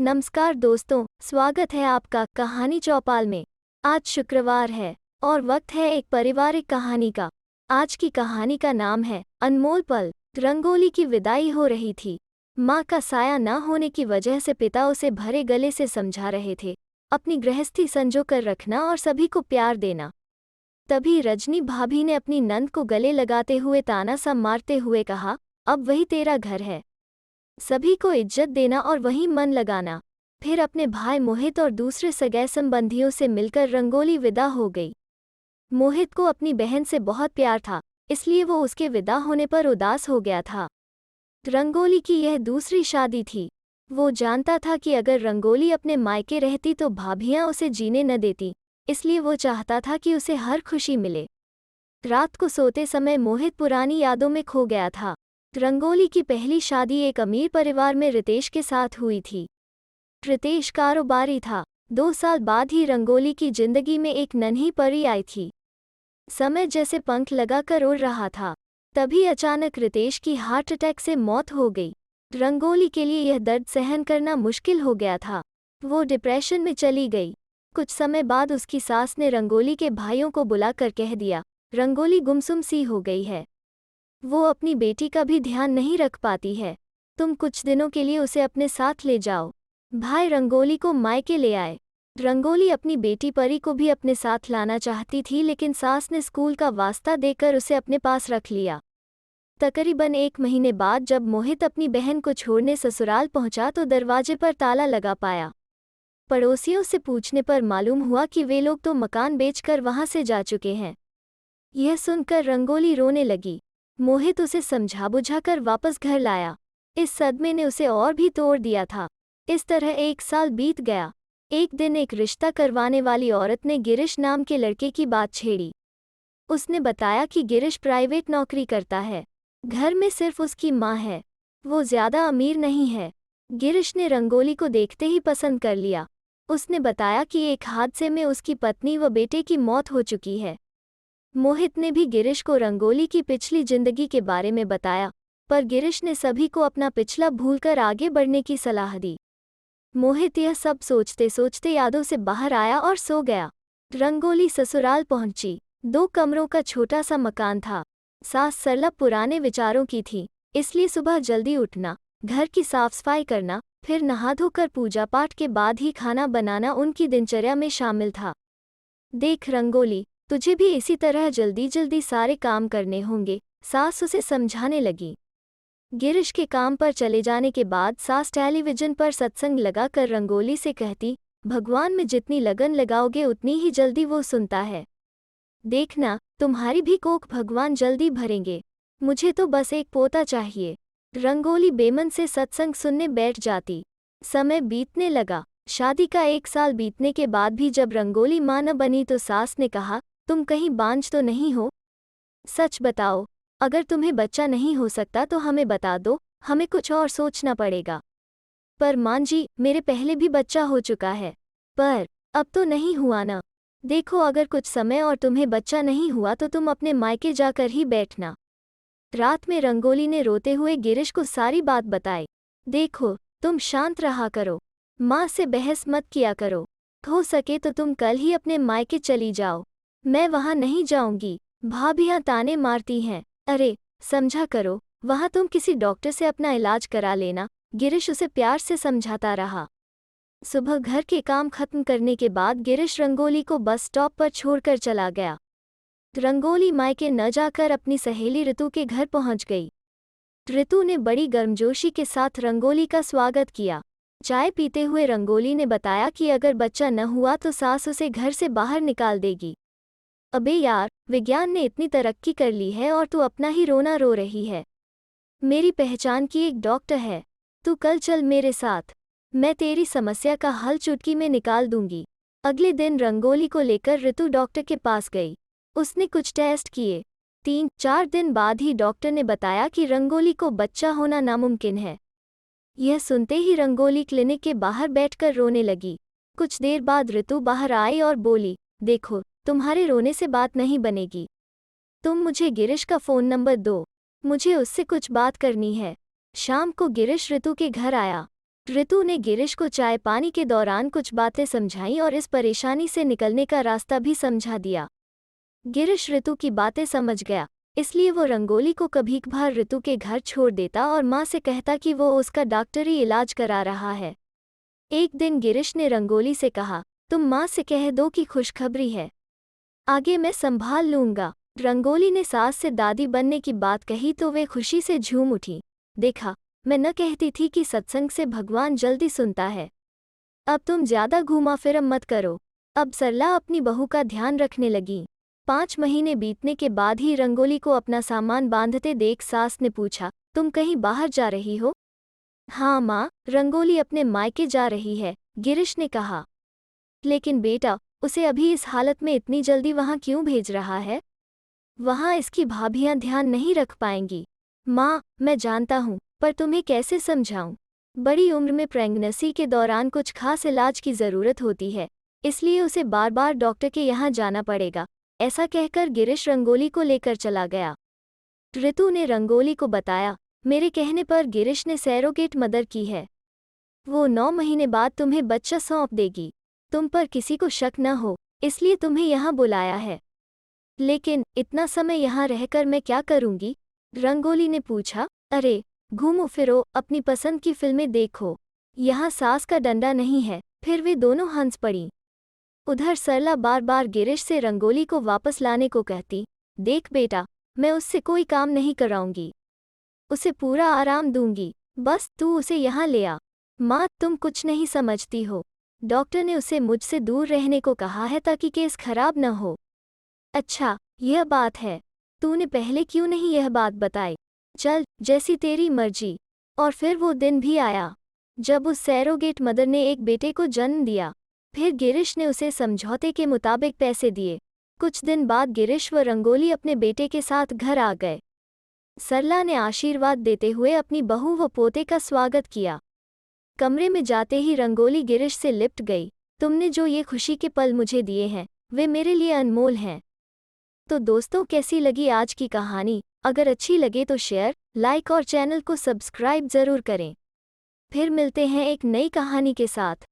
नमस्कार दोस्तों, स्वागत है आपका कहानी चौपाल में। आज शुक्रवार है और वक्त है एक पारिवारिक कहानी का। आज की कहानी का नाम है अनमोल पल। रंगोली की विदाई हो रही थी। माँ का साया न होने की वजह से पिता उसे भरे गले से समझा रहे थे, अपनी गृहस्थी संजो कर रखना और सभी को प्यार देना। तभी रजनी भाभी ने अपनी नंद को गले लगाते हुए ताना सा मारते हुए कहा, अब वही तेरा घर है, सभी को इज्जत देना और वहीं मन लगाना। फिर अपने भाई मोहित और दूसरे सगे संबंधियों से मिलकर रंगोली विदा हो गई। मोहित को अपनी बहन से बहुत प्यार था, इसलिए वो उसके विदा होने पर उदास हो गया था। रंगोली की यह दूसरी शादी थी। वो जानता था कि अगर रंगोली अपने मायके रहती तो भाभियां उसे जीने न देती, इसलिए वो चाहता था कि उसे हर खुशी मिले। रात को सोते समय मोहित पुरानी यादों में खो गया था। रंगोली की पहली शादी एक अमीर परिवार में रितेश के साथ हुई थी। रितेश कारोबारी था। 2 साल बाद ही रंगोली की जिंदगी में एक नन्ही परी आई थी। समय जैसे पंख लगाकर उड़ रहा था। तभी अचानक रितेश की हार्ट अटैक से मौत हो गई। रंगोली के लिए यह दर्द सहन करना मुश्किल हो गया था। वो डिप्रेशन में चली गई। कुछ समय बाद उसकी सास ने रंगोली के भाइयों को बुलाकर कह दिया, रंगोली गुमसुम सी हो गई है, वो अपनी बेटी का भी ध्यान नहीं रख पाती है, तुम कुछ दिनों के लिए उसे अपने साथ ले जाओ। भाई रंगोली को मायके ले आए। रंगोली अपनी बेटी परी को भी अपने साथ लाना चाहती थी, लेकिन सास ने स्कूल का वास्ता देकर उसे अपने पास रख लिया। तकरीबन 1 महीने बाद जब मोहित अपनी बहन को छोड़ने ससुराल पहुंचा तो दरवाजे पर ताला लगा पाया। पड़ोसियों से पूछने पर मालूम हुआ कि वे लोग तो मकान बेचकर वहां से जा चुके हैं। यह सुनकर रंगोली रोने लगी। मोहित उसे समझा बुझाकर वापस घर लाया। इस सदमे ने उसे और भी तोड़ दिया था। इस तरह 1 साल बीत गया। एक दिन एक रिश्ता करवाने वाली औरत ने गिरीश नाम के लड़के की बात छेड़ी। उसने बताया कि गिरीश प्राइवेट नौकरी करता है, घर में सिर्फ उसकी माँ है, वो ज्यादा अमीर नहीं है। गिरीश ने रंगोली को देखते ही पसंद कर लिया। उसने बताया कि एक हादसे में उसकी पत्नी व बेटे की मौत हो चुकी है। मोहित ने भी गिरीश को रंगोली की पिछली जिंदगी के बारे में बताया, पर गिरीश ने सभी को अपना पिछला भूलकर आगे बढ़ने की सलाह दी। मोहित यह सब सोचते सोचते यादों से बाहर आया और सो गया। रंगोली ससुराल पहुंची। 2 कमरों का छोटा सा मकान था। सास सरला पुराने विचारों की थी, इसलिए सुबह जल्दी उठना, घर की साफ सफाई करना, फिर नहा धोकर पूजा पाठ के बाद ही खाना बनाना उनकी दिनचर्या में शामिल था। देख रंगोली, तुझे भी इसी तरह जल्दी जल्दी सारे काम करने होंगे, सास उसे समझाने लगी। गिरीश के काम पर चले जाने के बाद सास टेलीविजन पर सत्संग लगाकर रंगोली से कहती, भगवान में जितनी लगन लगाओगे उतनी ही जल्दी वो सुनता है। देखना, तुम्हारी भी कोख भगवान जल्दी भरेंगे। मुझे तो बस एक पोता चाहिए। रंगोली बेमन से सत्संग सुनने बैठ जाती। समय बीतने लगा। शादी का 1 साल बीतने के बाद भी जब रंगोली मां न बनी तो सास ने कहा, तुम कहीं बांझ तो नहीं हो? सच बताओ, अगर तुम्हें बच्चा नहीं हो सकता तो हमें बता दो, हमें कुछ और सोचना पड़ेगा। पर मां जी, मेरे पहले भी बच्चा हो चुका है। पर अब तो नहीं हुआ ना। देखो, अगर कुछ समय और तुम्हें बच्चा नहीं हुआ तो तुम अपने मायके जाकर ही बैठना। रात में रंगोली ने रोते हुए गिरीश को सारी बात बताई। देखो, तुम शांत रहा करो, माँ से बहस मत किया करो। हो सके तो तुम कल ही अपने मायके चली जाओ। मैं वहां नहीं जाऊंगी, भाभियां ताने मारती हैं। अरे समझा करो, वहां तुम किसी डॉक्टर से अपना इलाज करा लेना। गिरीश उसे प्यार से समझाता रहा। सुबह घर के काम खत्म करने के बाद गिरीश रंगोली को बस स्टॉप पर छोड़कर चला गया। रंगोली मायके न जाकर अपनी सहेली ऋतु के घर पहुंच गई। ऋतु ने बड़ी गर्मजोशी के साथ रंगोली का स्वागत किया। चाय पीते हुए रंगोली ने बताया कि अगर बच्चा न हुआ तो सास उसे घर से बाहर निकाल देगी। अबे यार, विज्ञान ने इतनी तरक्की कर ली है और तू अपना ही रोना रो रही है। मेरी पहचान की एक डॉक्टर है, तू कल चल मेरे साथ, मैं तेरी समस्या का हल चुटकी में निकाल दूंगी। अगले दिन रंगोली को लेकर ऋतु डॉक्टर के पास गई। उसने कुछ टेस्ट किए। 3-4 दिन बाद ही डॉक्टर ने बताया कि रंगोली को बच्चा होना नामुमकिन है। यह सुनते ही रंगोली क्लिनिक के बाहर बैठकर रोने लगी। कुछ देर बाद ऋतु बाहर आई और बोली, देखो, तुम्हारे रोने से बात नहीं बनेगी। तुम मुझे गिरीश का फ़ोन नंबर दो, मुझे उससे कुछ बात करनी है। शाम को गिरीश ऋतु के घर आया। ऋतु ने गिरीश को चाय पानी के दौरान कुछ बातें समझाईं और इस परेशानी से निकलने का रास्ता भी समझा दिया। गिरीश ऋतु की बातें समझ गया, इसलिए वो रंगोली को कभी कभार ऋतु के घर छोड़ देता और माँ से कहता कि वो उसका डॉक्टरी इलाज करा रहा है। एक दिन गिरीश ने रंगोली से कहा, तुम माँ से कह दो कि खुशखबरी है, आगे मैं संभाल लूंगा। रंगोली ने सास से दादी बनने की बात कही तो वे खुशी से झूम उठी। देखा, मैं न कहती थी कि सत्संग से भगवान जल्दी सुनता है। अब तुम ज्यादा घूमा फिरम मत करो। अब सरला अपनी बहू का ध्यान रखने लगी। 5 महीने बीतने के बाद ही रंगोली को अपना सामान बांधते देख सास ने पूछा, तुम कहीं बाहर जा रही हो? हाँ माँ, रंगोली अपने मायके जा रही है, गिरीश ने कहा। लेकिन बेटा, उसे अभी इस हालत में इतनी जल्दी वहाँ क्यों भेज रहा है? वहाँ इसकी भाभियाँ ध्यान नहीं रख पाएंगी। माँ, मैं जानता हूँ, पर तुम्हें कैसे समझाऊँ? बड़ी उम्र में प्रेगनेंसी के दौरान कुछ खास इलाज की ज़रूरत होती है, इसलिए उसे बार बार डॉक्टर के यहाँ जाना पड़ेगा। ऐसा कहकर गिरीश रंगोली को लेकर चला गया। ऋतु ने रंगोली को बताया, मेरे कहने पर गिरीश ने सैरोगेट मदर की है। वो 9 महीने बाद तुम्हें बच्चा सौंप देगी। तुम पर किसी को शक न हो, इसलिए तुम्हें यहाँ बुलाया है। लेकिन इतना समय यहाँ रहकर मैं क्या करूँगी? रंगोली ने पूछा। अरे, घूमो फिरो, अपनी पसंद की फिल्में देखो। यहाँ सास का डंडा नहीं है। फिर वे दोनों हंस पड़ी। उधर सरला बार बार गिरीश से रंगोली को वापस लाने को कहती, देख बेटा, मैं उससे कोई काम नहीं कराऊंगी, उसे पूरा आराम दूंगी, बस तू उसे यहाँ ले आ। माँ, तुम कुछ नहीं समझती हो। डॉक्टर ने उसे मुझसे दूर रहने को कहा है ताकि केस खराब न हो। अच्छा, यह बात है। तूने पहले क्यों नहीं यह बात बताई? चल, जैसी तेरी मर्जी। और फिर वो दिन भी आया जब उस सैरोगेट मदर ने एक बेटे को जन्म दिया। फिर गिरीश ने उसे समझौते के मुताबिक पैसे दिए। कुछ दिन बाद गिरीश व रंगोली अपने बेटे के साथ घर आ गए। सरला ने आशीर्वाद देते हुए अपनी बहू व पोते का स्वागत किया। कमरे में जाते ही रंगोली गिरीश से लिपट गई। तुमने जो ये खुशी के पल मुझे दिए हैं, वे मेरे लिए अनमोल हैं। तो दोस्तों, कैसी लगी आज की कहानी? अगर अच्छी लगे तो शेयर, लाइक और चैनल को सब्सक्राइब ज़रूर करें। फिर मिलते हैं एक नई कहानी के साथ।